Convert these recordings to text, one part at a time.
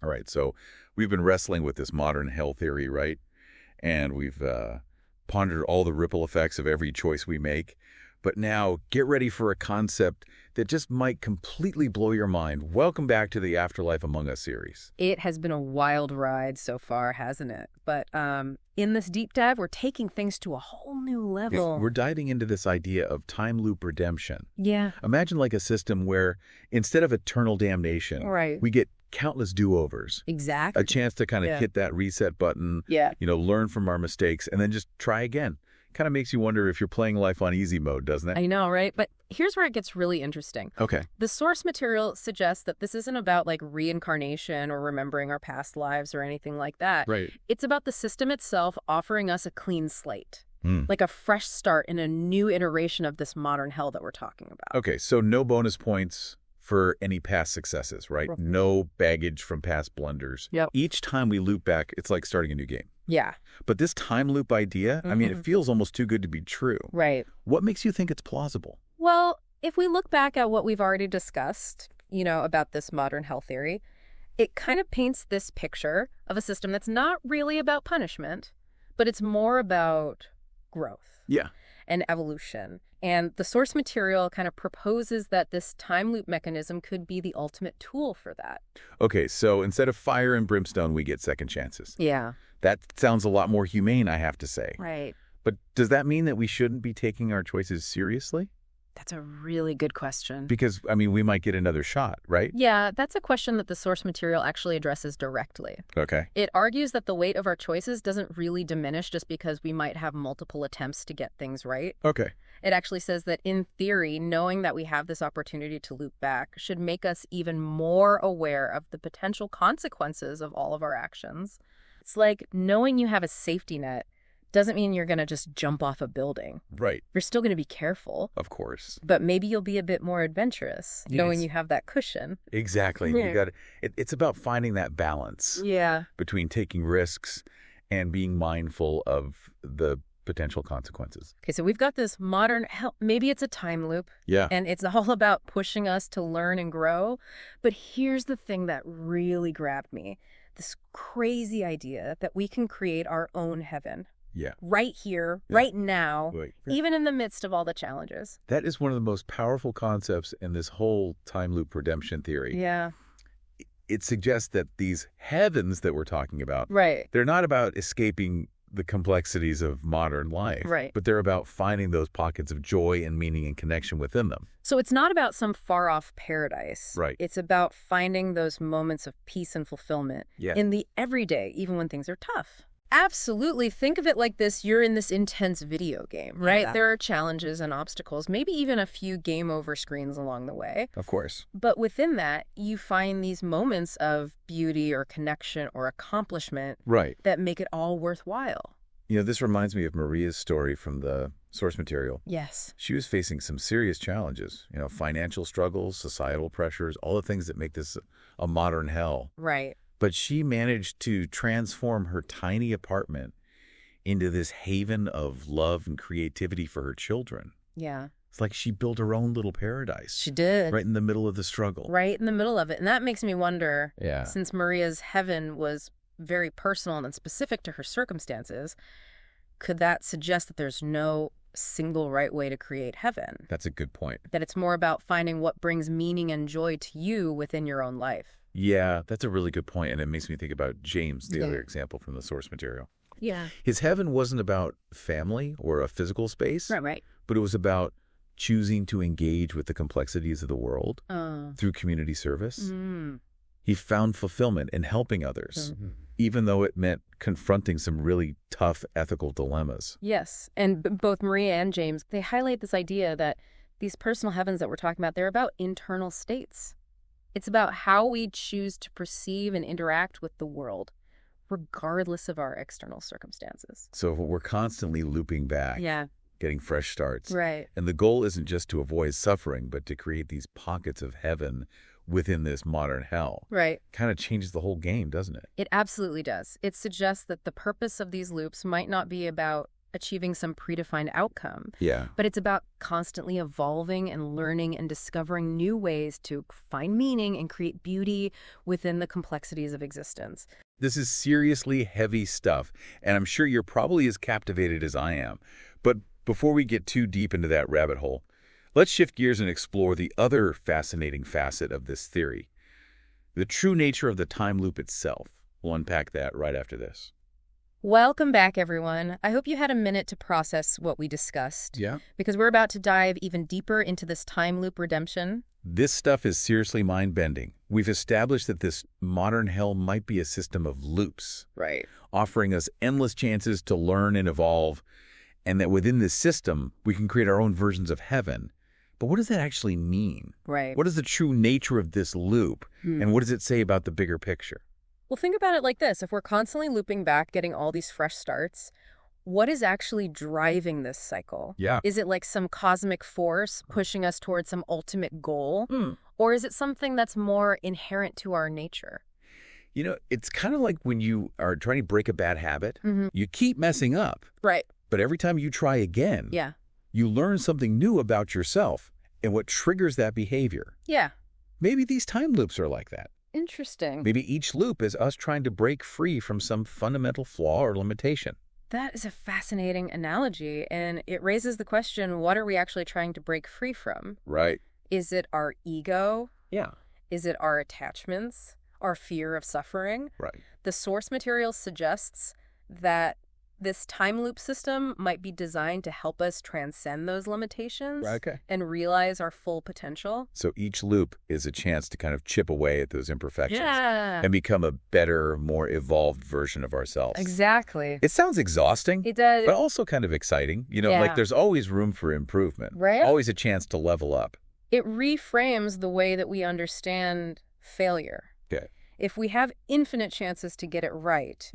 All right, so we've been wrestling with this modern hell theory, right? And we've pondered all the ripple effects of every choice we make. But now, get ready for a concept that just might completely blow your mind. Welcome back to the Afterlife Among Us series. It has been a wild ride so far, hasn't it? But in this deep dive, we're taking things to a whole new level. We're diving into this idea of time loop redemption. Yeah. Imagine like a system where instead of eternal damnation, Right. we get countless do-overs. Exactly. A chance to kind of hit that reset button, learn from our mistakes, and then just try again. Kind of makes you wonder if you're playing life on easy mode, doesn't it? I know, right? But here's where it gets really interesting. Okay. The source material suggests that this isn't about like reincarnation or remembering our past lives or anything like that. Right. It's about the system itself offering us a clean slate. Like a fresh start in a new iteration of this modern hell that we're talking about. Okay, so no bonus points for any past successes, right? No baggage from past blunders. Yep. Each time we loop back, it's like starting a new game. Yeah. But this time loop idea, I mean, it feels almost too good to be true. Right. What makes you think it's plausible? Well, if we look back at what we've already discussed, about this modern hell theory, it kind of paints this picture of a system that's not really about punishment, but it's more about growth. Yeah. And evolution. And the source material kind of proposes that this time loop mechanism could be the ultimate tool for that. Okay, so instead of fire and brimstone, we get second chances. Yeah. That sounds a lot more humane, I have to say. Right. But does that mean that we shouldn't be taking our choices seriously? That's a really good question. Because, I mean, we might get another shot, right? Yeah, that's a question that the source material actually addresses directly. Okay. It argues that the weight of our choices doesn't really diminish just because we might have multiple attempts to get things right. Okay. It actually says that in theory, knowing that we have this opportunity to loop back should make us even more aware of the potential consequences of all of our actions. It's like knowing you have a safety net doesn't mean you're going to just jump off a building. Right. You're still going to be careful. Of course. But maybe you'll be a bit more adventurous, knowing you have that cushion. Exactly. Yeah. You got it's about finding that balance between taking risks and being mindful of the potential consequences. Okay, so we've got this modern hell. Maybe it's a time loop. Yeah. And it's all about pushing us to learn and grow. But here's the thing that really grabbed me. This crazy idea that we can create our own heaven. Yeah. Right here, right now, even in the midst of all the challenges. That is one of the most powerful concepts in this whole time loop redemption theory. Yeah. It suggests that these heavens that we're talking about, they're not about escaping the complexities of modern life, but they're about finding those pockets of joy and meaning and connection within them. So it's not about some far-off paradise. Right. It's about finding those moments of peace and fulfillment in the everyday, even when things are tough. Absolutely. Think of it like this. You're in this intense video game, right? Yeah. There are challenges and obstacles, maybe even a few game over screens along the way. Of course. But within that, you find these moments of beauty or connection or accomplishment that make it all worthwhile. This reminds me of Maria's story from the source material. Yes. She was facing some serious challenges, financial struggles, societal pressures, all the things that make this a modern hell. Right. But she managed to transform her tiny apartment into this haven of love and creativity for her children. Yeah. It's like she built her own little paradise. She did. Right in the middle of the struggle. Right in the middle of it. And that makes me wonder, since Maria's heaven was very personal and specific to her circumstances, could that suggest that there's no single right way to create heaven? That's a good point. That it's more about finding what brings meaning and joy to you within your own life. Yeah, that's a really good point, and it makes me think about James, the other example from the source material. Yeah. His heaven wasn't about family or a physical space, right. But it was about choosing to engage with the complexities of the world through community service. He found fulfillment in helping others, even though it meant confronting some really tough ethical dilemmas. Yes, and both Maria and James, they highlight this idea that these personal heavens that we're talking about, they're about internal states. It's about how we choose to perceive and interact with the world, regardless of our external circumstances. So we're constantly looping back, getting fresh starts. Right. And the goal isn't just to avoid suffering, but to create these pockets of heaven within this modern hell. Right. Kind of changes the whole game, doesn't it? It absolutely does. It suggests that the purpose of these loops might not be about achieving some predefined outcome. Yeah. But it's about constantly evolving and learning and discovering new ways to find meaning and create beauty within the complexities of existence. This is seriously heavy stuff, and I'm sure you're probably as captivated as I am. But before we get too deep into that rabbit hole, let's shift gears and explore the other fascinating facet of this theory, the true nature of the time loop itself. We'll unpack that right after this. Welcome back, everyone. I hope you had a minute to process what we discussed. Yeah. Because we're about to dive even deeper into this time loop redemption. This stuff is seriously mind-bending. We've established that this modern hell might be a system of loops, Right. offering us endless chances to learn and evolve, and that within this system, we can create our own versions of heaven. But what does that actually mean? Right. What is the true nature of this loop, and what does it say about the bigger picture? Well, think about it like this. If we're constantly looping back, getting all these fresh starts, what is actually driving this cycle? Yeah. Is it like some cosmic force pushing us towards some ultimate goal? Or is it something that's more inherent to our nature? You know, it's kind of like when you are trying to break a bad habit. You keep messing up, Right. but every time you try again, Yeah. you learn something new about yourself and what triggers that behavior. Yeah. Maybe these time loops are like that. Interesting. Maybe each loop is us trying to break free from some fundamental flaw or limitation. That is a fascinating analogy, and it raises the question, what are we actually trying to break free from? Right. Is it our ego? Yeah. Is it our attachments? Our fear of suffering? Right. The source material suggests that this time loop system might be designed to help us transcend those limitations Okay. and realize our full potential. So each loop is a chance to kind of chip away at those imperfections Yeah. and become a better, more evolved version of ourselves. Exactly. It sounds exhausting, It does. but also kind of exciting. You know, Yeah. like there's always room for improvement. Right? Always a chance to level up. It reframes the way that we understand failure. Okay. If we have infinite chances to get it right,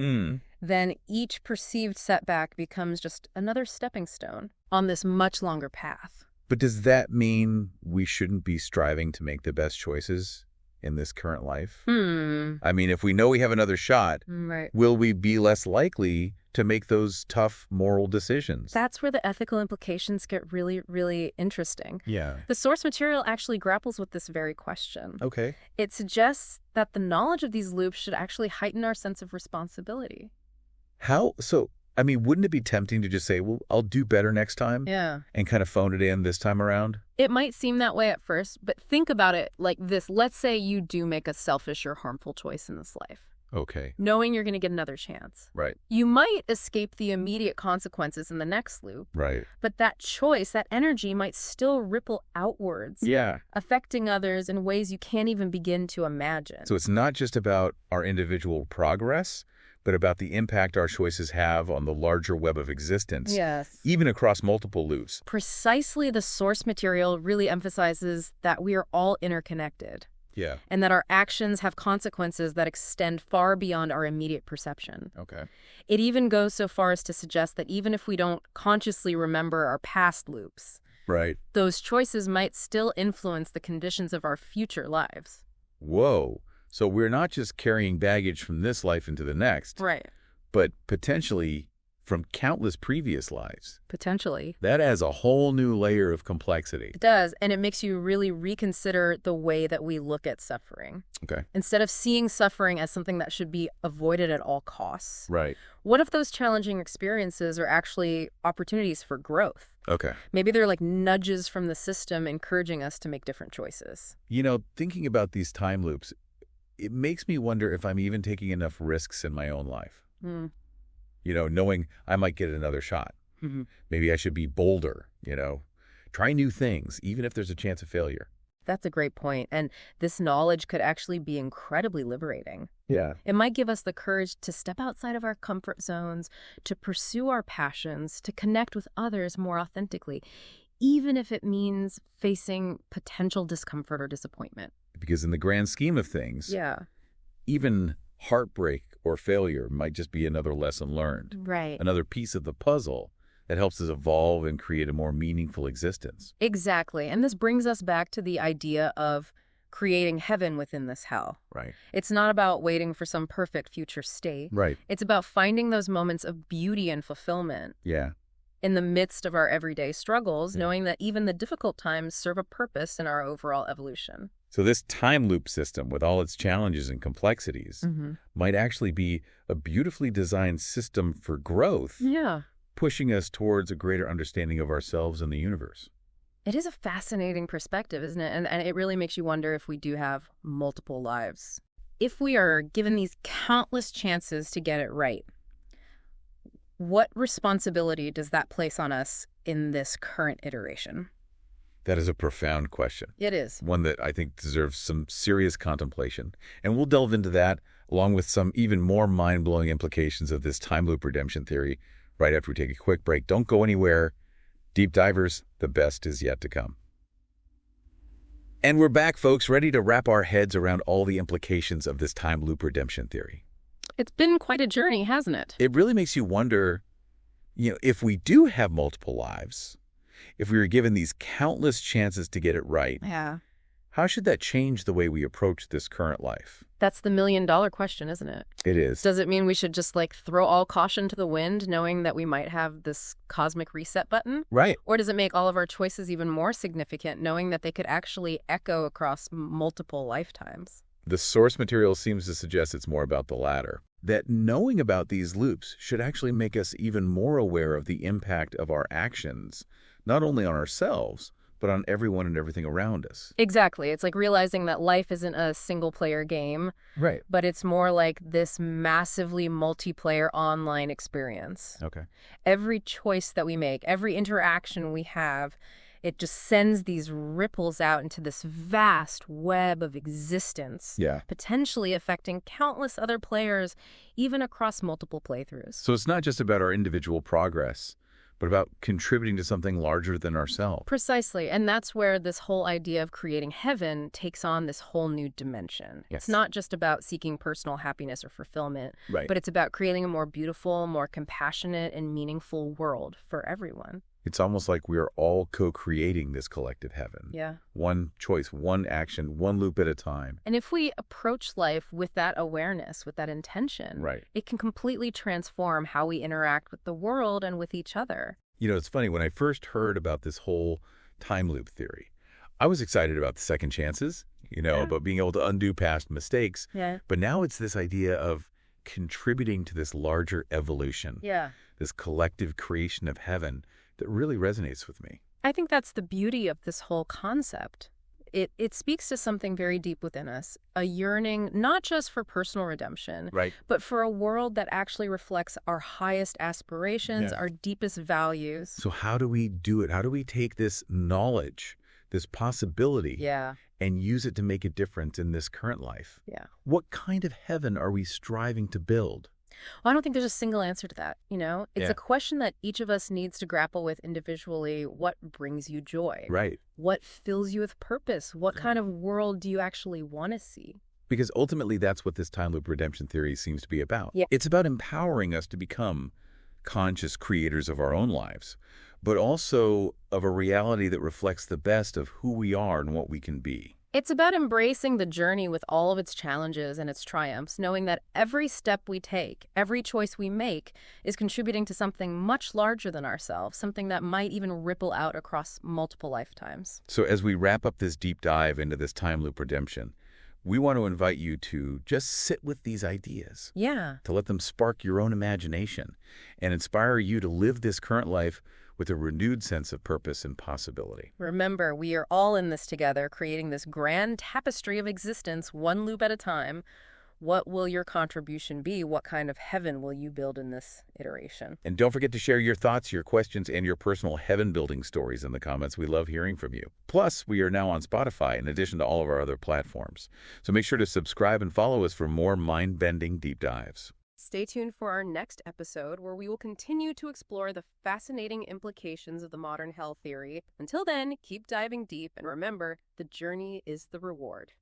then each perceived setback becomes just another stepping stone on this much longer path. But does that mean we shouldn't be striving to make the best choices in this current life? I mean, if we know we have another shot, Right. will we be less likely to make those tough moral decisions? That's where the ethical implications get really, really interesting. Yeah. The source material actually grapples with this very question. Okay. It suggests that the knowledge of these loops should actually heighten our sense of responsibility. How? So, I mean, wouldn't it be tempting to just say, well, I'll do better next time Yeah. and kind of phone it in this time around? It might seem that way at first, but think about it like this. Let's say you do make a selfish or harmful choice in this life, Okay. knowing you're going to get another chance. Right. You might escape the immediate consequences in the next loop, Right. but that choice, that energy might still ripple outwards, Yeah. affecting others in ways you can't even begin to imagine. So it's not just about our individual progress, but about the impact our choices have on the larger web of existence, Yes. even across multiple loops. Precisely, the source material really emphasizes that we are all interconnected Yeah. and that our actions have consequences that extend far beyond our immediate perception. Okay. It even goes so far as to suggest that even if we don't consciously remember our past loops, Right. those choices might still influence the conditions of our future lives. Whoa. So we're not just carrying baggage from this life into the next, Right. but potentially from countless previous lives. Potentially. That adds a whole new layer of complexity. It does, and it makes you really reconsider the way that we look at suffering. Okay. Instead of seeing suffering as something that should be avoided at all costs, Right. what if those challenging experiences are actually opportunities for growth? Okay. Maybe they're like nudges from the system encouraging us to make different choices. You know, thinking about these time loops, it makes me wonder if I'm even taking enough risks in my own life. Mm. You know, knowing I might get another shot. Mhm. Maybe I should be bolder, try new things, even if there's a chance of failure. That's a great point, and this knowledge could actually be incredibly liberating. Yeah. It might give us the courage to step outside of our comfort zones, to pursue our passions, to connect with others more authentically, even if it means facing potential discomfort or disappointment. Because in the grand scheme of things, Yeah. even heartbreak or failure might just be another lesson learned, Right. another piece of the puzzle that helps us evolve and create a more meaningful existence. Exactly. And this brings us back to the idea of creating heaven within this hell. Right. It's not about waiting for some perfect future state. Right. It's about finding those moments of beauty and fulfillment. Yeah. in the midst of our everyday struggles, knowing that even the difficult times serve a purpose in our overall evolution. So this time loop system, with all its challenges and complexities, might actually be a beautifully designed system for growth, Yeah. pushing us towards a greater understanding of ourselves and the universe. It is a fascinating perspective, isn't it? And it really makes you wonder if we do have multiple lives. If we are given these countless chances to get it right, what responsibility does that place on us in this current iteration? That is a profound question. It is. One that I think deserves some serious contemplation. And we'll delve into that, along with some even more mind-blowing implications of this time loop redemption theory, right after we take a quick break. Don't go anywhere. Deep divers, the best is yet to come. And we're back, folks, ready to wrap our heads around all the implications of this time loop redemption theory. It's been quite a journey, hasn't it? It really makes you wonder, if we do have multiple lives, if we were given these countless chances to get it right, Yeah. how should that change the way we approach this current life? That's the million-dollar question, isn't it? It is. Does it mean we should just throw all caution to the wind, knowing that we might have this cosmic reset button? Right. Or does it make all of our choices even more significant, knowing that they could actually echo across multiple lifetimes? The source material seems to suggest it's more about the latter. That knowing about these loops should actually make us even more aware of the impact of our actions, not only on ourselves, but on everyone and everything around us. Exactly. It's like realizing that life isn't a single-player game, Right. but it's more like this massively multiplayer online experience. Okay. Every choice that we make, every interaction we have, it just sends these ripples out into this vast web of existence, Yeah. potentially affecting countless other players, even across multiple playthroughs. So it's not just about our individual progress, but about contributing to something larger than ourselves. Precisely. And that's where this whole idea of creating heaven takes on this whole new dimension. Yes. It's not just about seeking personal happiness or fulfillment, Right. but it's about creating a more beautiful, more compassionate, and meaningful world for everyone. It's almost like we are all co-creating this collective heaven. Yeah. One choice, one action, one loop at a time. And if we approach life with that awareness, with that intention, Right. it can completely transform how we interact with the world and with each other. It's funny, when I first heard about this whole time loop theory, I was excited about the second chances, about being able to undo past mistakes. Yeah. But now it's this idea of contributing to this larger evolution, Yeah. this collective creation of heaven that really resonates with me. I think that's the beauty of this whole concept. It speaks to something very deep within us, a yearning not just for personal redemption, Right. but for a world that actually reflects our highest aspirations, Yeah. our deepest values. So how do we do it? How do we take this knowledge, this possibility, Yeah, and use it to make a difference in this current life? yeah. What kind of heaven are we striving to build? Well, I don't think there's a single answer to that, It's Yeah. a question that each of us needs to grapple with individually. What brings you joy? Right. What fills you with purpose? What kind of world do you actually want to see? Because ultimately that's what this time loop redemption theory seems to be about. Yeah. It's about empowering us to become conscious creators of our own lives, but also of a reality that reflects the best of who we are and what we can be. It's about embracing the journey with all of its challenges and its triumphs, knowing that every step we take, every choice we make, is contributing to something much larger than ourselves, something that might even ripple out across multiple lifetimes. So as we wrap up this deep dive into this time loop redemption, we want to invite you to just sit with these ideas, Yeah. to let them spark your own imagination and inspire you to live this current life with a renewed sense of purpose and possibility. Remember, we are all in this together, creating this grand tapestry of existence, one loop at a time. What will your contribution be? What kind of heaven will you build in this iteration? And don't forget to share your thoughts, your questions, and your personal heaven-building stories in the comments. We love hearing from you. Plus, we are now on Spotify in addition to all of our other platforms. So make sure to subscribe and follow us for more mind-bending deep dives. Stay tuned for our next episode, where we will continue to explore the fascinating implications of the modern hell theory. Until then, keep diving deep, and remember, the journey is the reward.